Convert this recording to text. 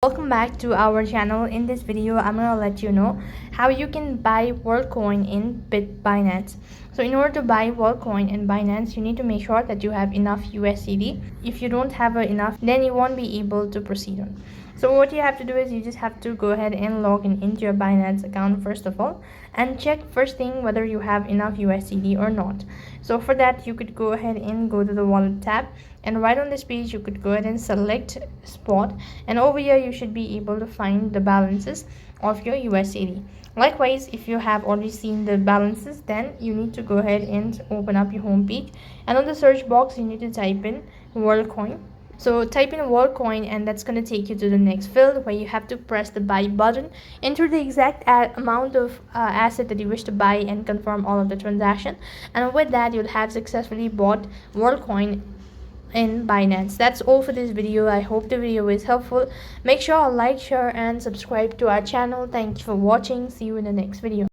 Welcome back to our channel. In this video I'm gonna let you know how you can buy Worldcoin in Binance. So in order to buy Worldcoin in Binance, you need to make sure that you have enough USDD. If you don't have enough, then you won't be able to proceed on. So what you have to do is you just have to go ahead and log in into your Binance account first of all, and check first thing whether you have enough USDD or not. So for that, you could go ahead and go to the wallet tab, and right on this page you could go ahead and select spot, and over here you should be able to find the balances of your USDD. Likewise, if you have already seen the balances, then you need to go ahead and open up your home page, and on the search box you need to type in Worldcoin. So type in Worldcoin, and that's going to take you to the next field where you have to press the buy button, enter the exact amount of asset that you wish to buy, and confirm all of the transaction. And with that, you'll have successfully bought Worldcoin in Binance. That's all for this video. I hope the video is helpful. Make sure to like, share and subscribe to our channel. Thank you for watching. See you in the next video.